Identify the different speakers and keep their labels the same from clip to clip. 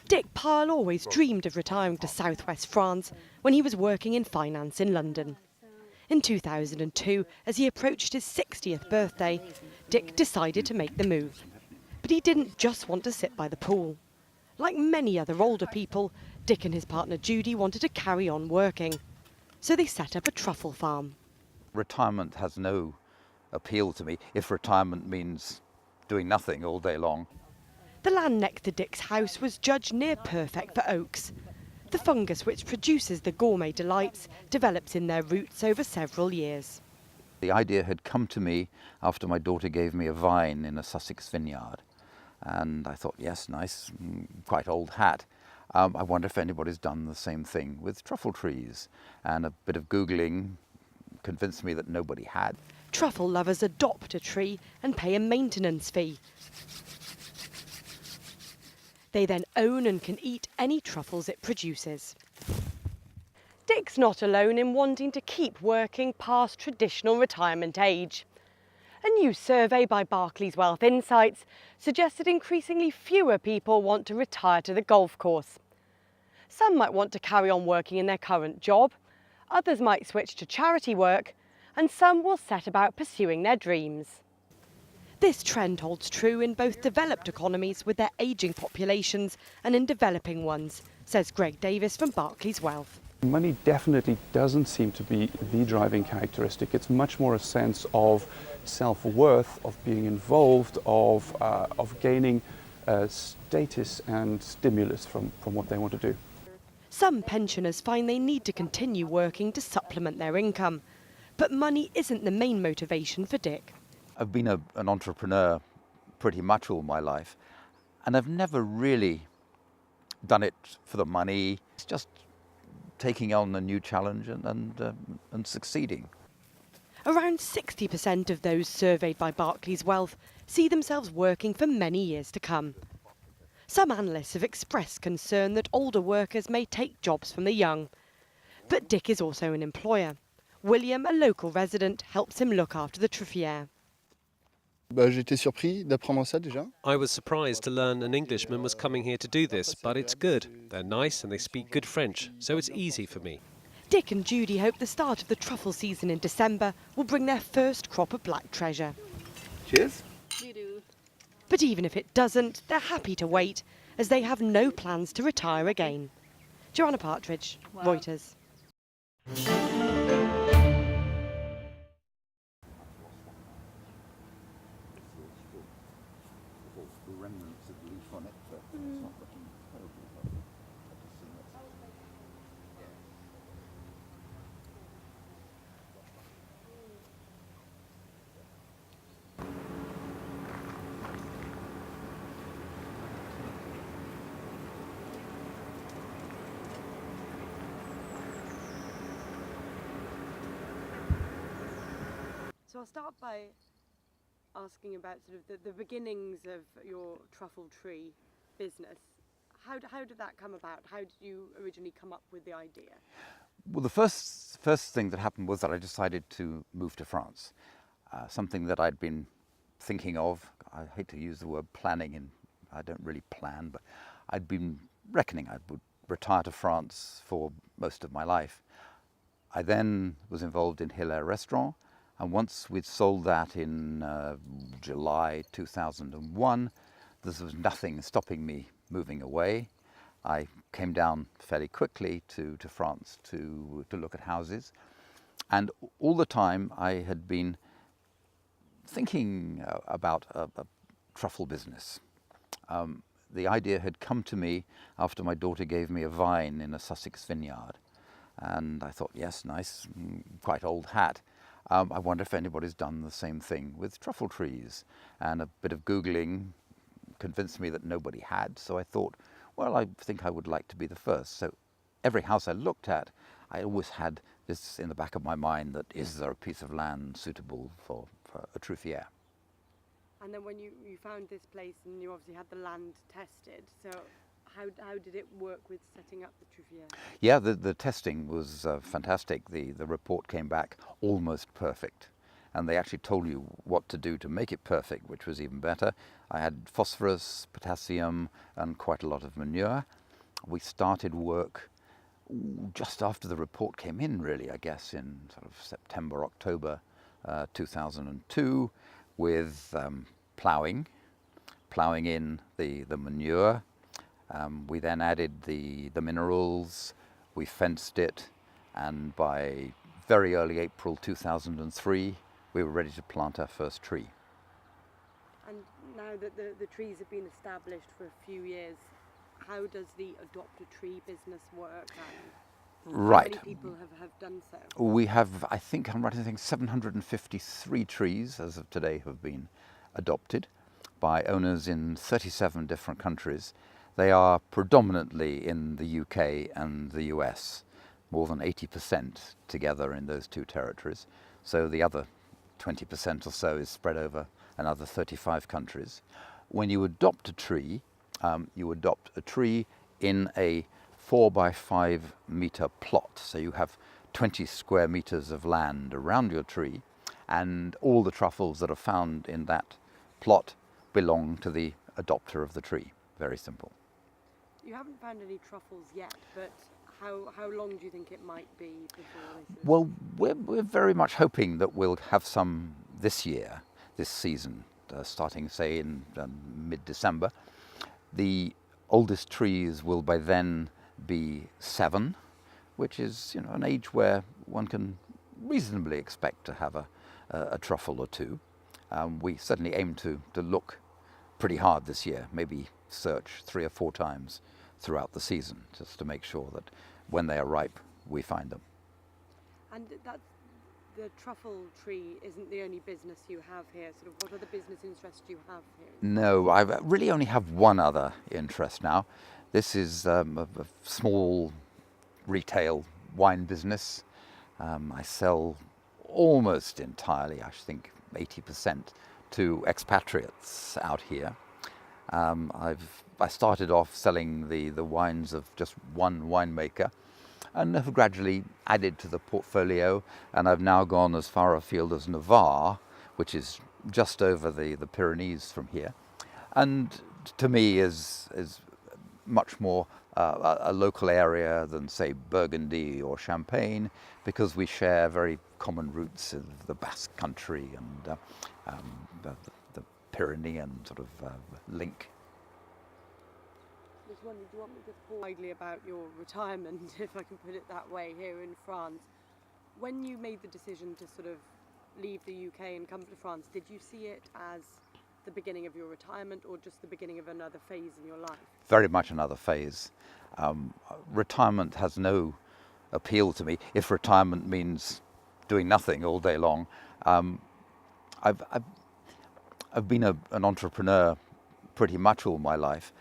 Speaker 1: Dick Pyle always dreamed of retiring to southwest France when he was working in finance in London. In 2002, as he approached his 60th birthday, Dick decided to make the move. But he didn't just want to sit by the pool. Like many other older people, Dick and his partner Judy wanted to carry on working. So they set up a truffle farm.
Speaker 2: Retirement has no appeal to me if retirement means doing nothing all day long.
Speaker 1: The land next to Dick's house was judged near perfect for oaks. The fungus which produces the gourmet delights develops in their roots over several years.
Speaker 2: The idea had come to me after my daughter gave me a vine in a Sussex vineyard. And I thought, yes, nice, quite old hat. I wonder if anybody's done the same thing with truffle trees. And a bit of Googling convinced me that nobody had.
Speaker 1: Truffle lovers adopt a tree and pay a maintenance fee. They then own and can eat any truffles it produces. Dick's not alone in wanting to keep working past traditional retirement age. A new survey by Barclays Wealth Insights suggested increasingly fewer people want to retire to the golf course. Some might want to carry on working in their current job, others might switch to charity work, and some will set about pursuing their dreams. This trend holds true in both developed economies with their ageing populations and in developing ones, says Greg Davis from Barclays Wealth.
Speaker 3: Money definitely doesn't seem to be the driving characteristic. It's much more a sense of self-worth, of being involved, of gaining status and stimulus from what they want to do.
Speaker 1: Some pensioners find they need to continue working to supplement their income, but money isn't the main motivation for Dick.
Speaker 2: I've been an entrepreneur pretty much all my life, and I've never really done it for the money. It's just taking on a new challenge and succeeding.
Speaker 1: Around 60% of those surveyed by Barclays Wealth see themselves working for many years to come. Some analysts have expressed concern that older workers may take jobs from the young. But Dick is also an employer. William, a local resident, helps him look after the truffière.
Speaker 4: J'étais surpris d'apprendre ça déjà.
Speaker 5: I was surprised to learn an Englishman was coming here to do this, but it's good. They're nice and they speak good French, so it's easy for me.
Speaker 1: Dick and Judy hope the start of the truffle season in December will bring their first crop of black treasure.
Speaker 4: Cheers.
Speaker 1: But even if it doesn't, they're happy to wait, as they have no plans to retire again. Joanna Partridge, Reuters.
Speaker 2: Remnants of leaf on it, but it's not looking terribly well.
Speaker 1: So I'll start by asking about sort of the beginnings of your Truffle Tree business. How did that come about? How did you originally come up with the idea?
Speaker 2: Well, the first thing that happened was that I decided to move to France. Something that I'd been thinking of. I hate to use the word planning, and I don't really plan, but I'd been reckoning I would retire to France for most of my life. I then was involved in Hilaire Restaurant, and once we'd sold that in July 2001, there was nothing stopping me moving away. I came down fairly quickly to France to look at houses. And all the time I had been thinking about a truffle business. The idea had come to me after my daughter gave me a vine in a Sussex vineyard. And I thought, yes, nice, quite old hat. I wonder if anybody's done the same thing with truffle trees. And a bit of Googling convinced me that nobody had. So I thought, well, I think I would like to be the first. So every house I looked at, I always had this in the back of my mind, that is there a piece of land suitable for a truffière?
Speaker 1: And then when you found this place and you obviously had the land tested, so how did it work with setting up the truffière?
Speaker 2: Yeah, the testing was fantastic. The report came back almost perfect. and they actually told you what to do to make it perfect, which was even better. I had phosphorus, potassium, and quite a lot of manure. We started work just after the report came in, really, I guess, in sort of September, October 2002, with ploughing in the manure. We then added the minerals, we fenced it, and by very early April 2003, we were ready to plant our first tree.
Speaker 1: And now that the trees have been established for a few years, how does the adopt a tree business work? And
Speaker 2: Right.
Speaker 1: how many people have done so?
Speaker 2: We have, I think, I'm right in saying 753 trees as of today have been adopted by owners in 37 different countries. They are predominantly in the UK and the US, more than 80% together in those two territories. So the other 20% or so is spread over another 35 countries. When you adopt a tree in a 4 by 5 meter plot. So you have 20 square meters of land around your tree, and all the truffles that are found in that plot belong to the adopter of the tree. Very simple.
Speaker 1: You haven't found any truffles yet, but how long do you think it might be before they
Speaker 2: Well, we're very much hoping that we'll have some this year, this season, starting, say, in mid-December. The oldest trees will by then be 7, which is, an age where one can reasonably expect to have a truffle or two. We certainly aim to look pretty hard this year, maybe search 3 or 4 times throughout the season, just to make sure that when they are ripe, we find them.
Speaker 1: And the truffle tree isn't the only business you have here. Sort of, what other business interests do you have here?
Speaker 2: No, I really only have one other interest now. This is a small retail wine business. I sell almost entirely, I think 80%, to expatriates out here. I started off selling the wines of just one winemaker, and have gradually added to the portfolio, and I've now gone as far afield as Navarre, which is just over the Pyrenees from here, and to me is much more a local area than, say, Burgundy or Champagne, because we share very common roots of the Basque country and the Pyrenean sort of link.
Speaker 1: I was wondering, do you want me to talk widely about your retirement, if I can put it that way, here in France? When you made the decision to sort of leave the UK and come to France, did you see it as the beginning of your retirement or just the beginning of another phase in your life?
Speaker 2: Very much another phase. Retirement has no appeal to me. If retirement means doing nothing all day long, I've been an entrepreneur pretty much all my life,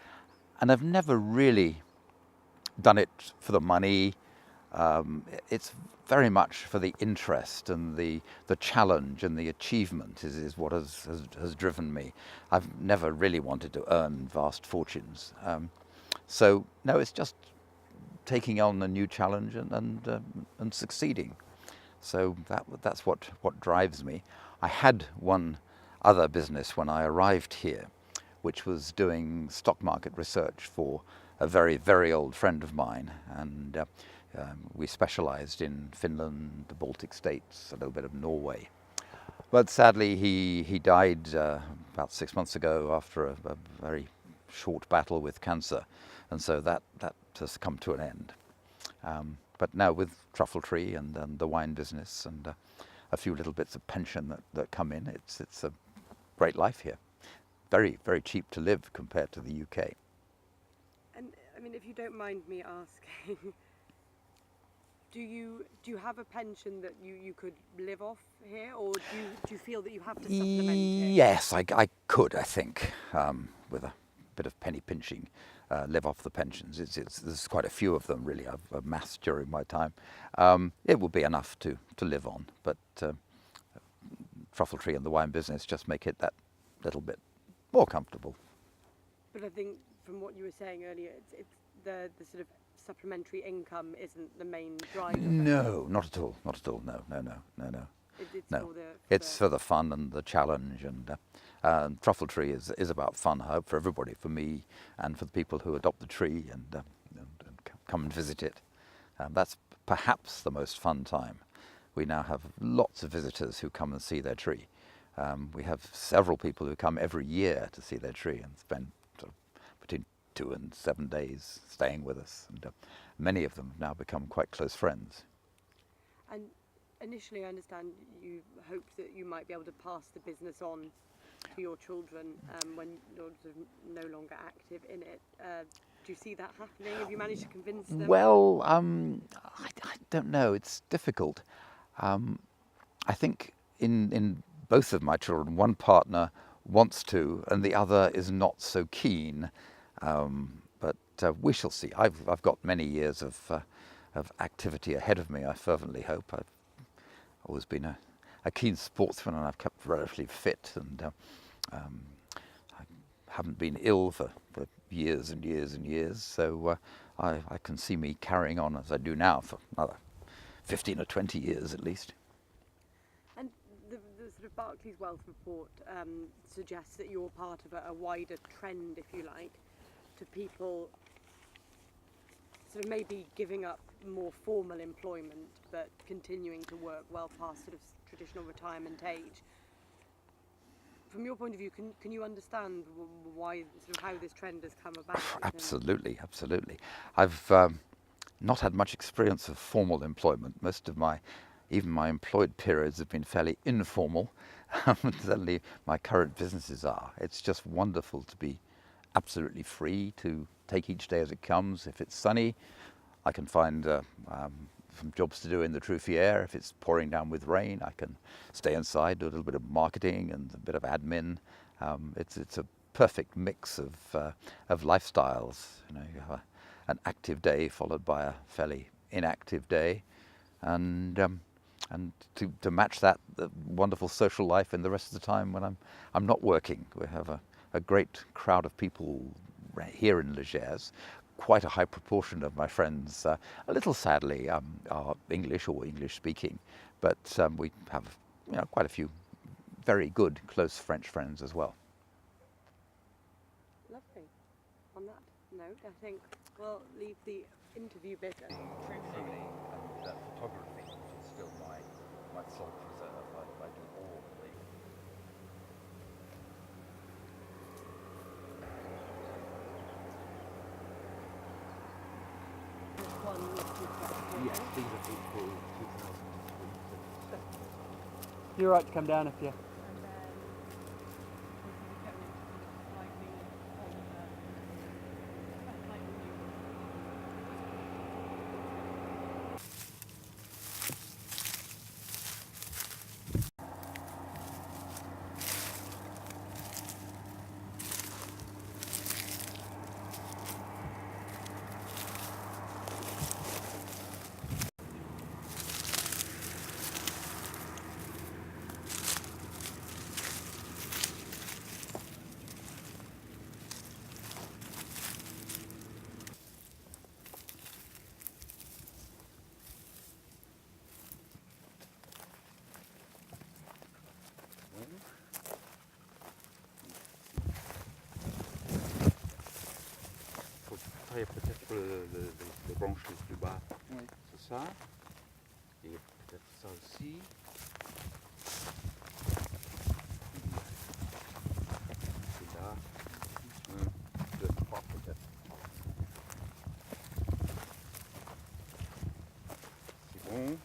Speaker 2: and I've never really done it for the money. It's very much for the interest and the challenge and the achievement is what has driven me. I've never really wanted to earn vast fortunes. So no, it's just taking on a new challenge and succeeding. So that's what drives me. I had one other business when I arrived here, which was doing stock market research for a very, very old friend of mine, and we specialized in Finland, the Baltic states, a little bit of Norway. But sadly, he died about 6 months ago after a very short battle with cancer, and so that has come to an end. But now with Truffle Tree and the wine business and a few little bits of pension that come in, it's a great life here. Very, very cheap to live compared to the UK.
Speaker 1: And I mean, if you don't mind me asking, do you have a pension that you could live off here, or do you feel that you have to supplement it?
Speaker 2: Yes, I could, I think, with a bit of penny pinching, live off the pensions. There's quite a few of them, really, I've amassed during my time. It will be enough to live on, but Truffle Tree and the wine business just make it that little bit more comfortable.
Speaker 1: But I think from what you were saying earlier, it's the sort of supplementary income isn't the main driver.
Speaker 2: No, not at all. Not at all. No.
Speaker 1: It's
Speaker 2: No,
Speaker 1: for
Speaker 2: it's for the fun and the challenge. And Truffle Tree is about fun, I hope, for everybody, for me and for the people who adopt the tree and come and visit it. That's perhaps the most fun time. We now have lots of visitors who come and see their tree. We have several people who come every year to see their tree and spend sort of between 2 and 7 days staying with us. And many of them have now become quite close friends.
Speaker 1: And initially, I understand you hoped that you might be able to pass the business on to your children when you're sort of no longer active in it. Do you see that happening? Have you managed to convince them?
Speaker 2: Well, I don't know. It's difficult. I think in both of my children, one partner wants to, and the other is not so keen. But we shall see. I've got many years of activity ahead of me. I fervently hope. I've always been a keen sportsman, and I've kept relatively fit, and I haven't been ill for years and years and years. So I can see me carrying on as I do now for another 15 or 20 years at least.
Speaker 1: And the sort of Barclays Wealth report suggests that you're part of a wider trend, if you like, to people sort of maybe giving up more formal employment but continuing to work well past sort of traditional retirement age. From your point of view, can you understand why, sort of how this trend has come about?
Speaker 2: Absolutely, absolutely. I've not had much experience of formal employment. Most of even my employed periods have been fairly informal. Certainly my current businesses are. It's just wonderful to be absolutely free to take each day as it comes. If it's sunny, I can find some jobs to do in the truffière. If it's pouring down with rain, I can stay inside, do a little bit of marketing and a bit of admin. It's a perfect mix of lifestyles. You know, you have an active day followed by a fairly inactive day, and to match that, the wonderful social life in the rest of the time when I'm not working. We have a great crowd of people here in Legers. Quite a high proportion of my friends, a little sadly, are English or English speaking, but we have quite a few very good close French friends as well.
Speaker 1: Lovely. On that note, I think we'll leave the interview bit.
Speaker 2: Truthfully, and photography is still my sole preserve. I do all of the
Speaker 6: Yes, these are people 2003. You're right to come down if you.
Speaker 3: Peut-être les branches les plus bas, oui. C'est ça, et peut-être ça aussi. C'est là, 1, 2, 3 peut-être. C'est bon.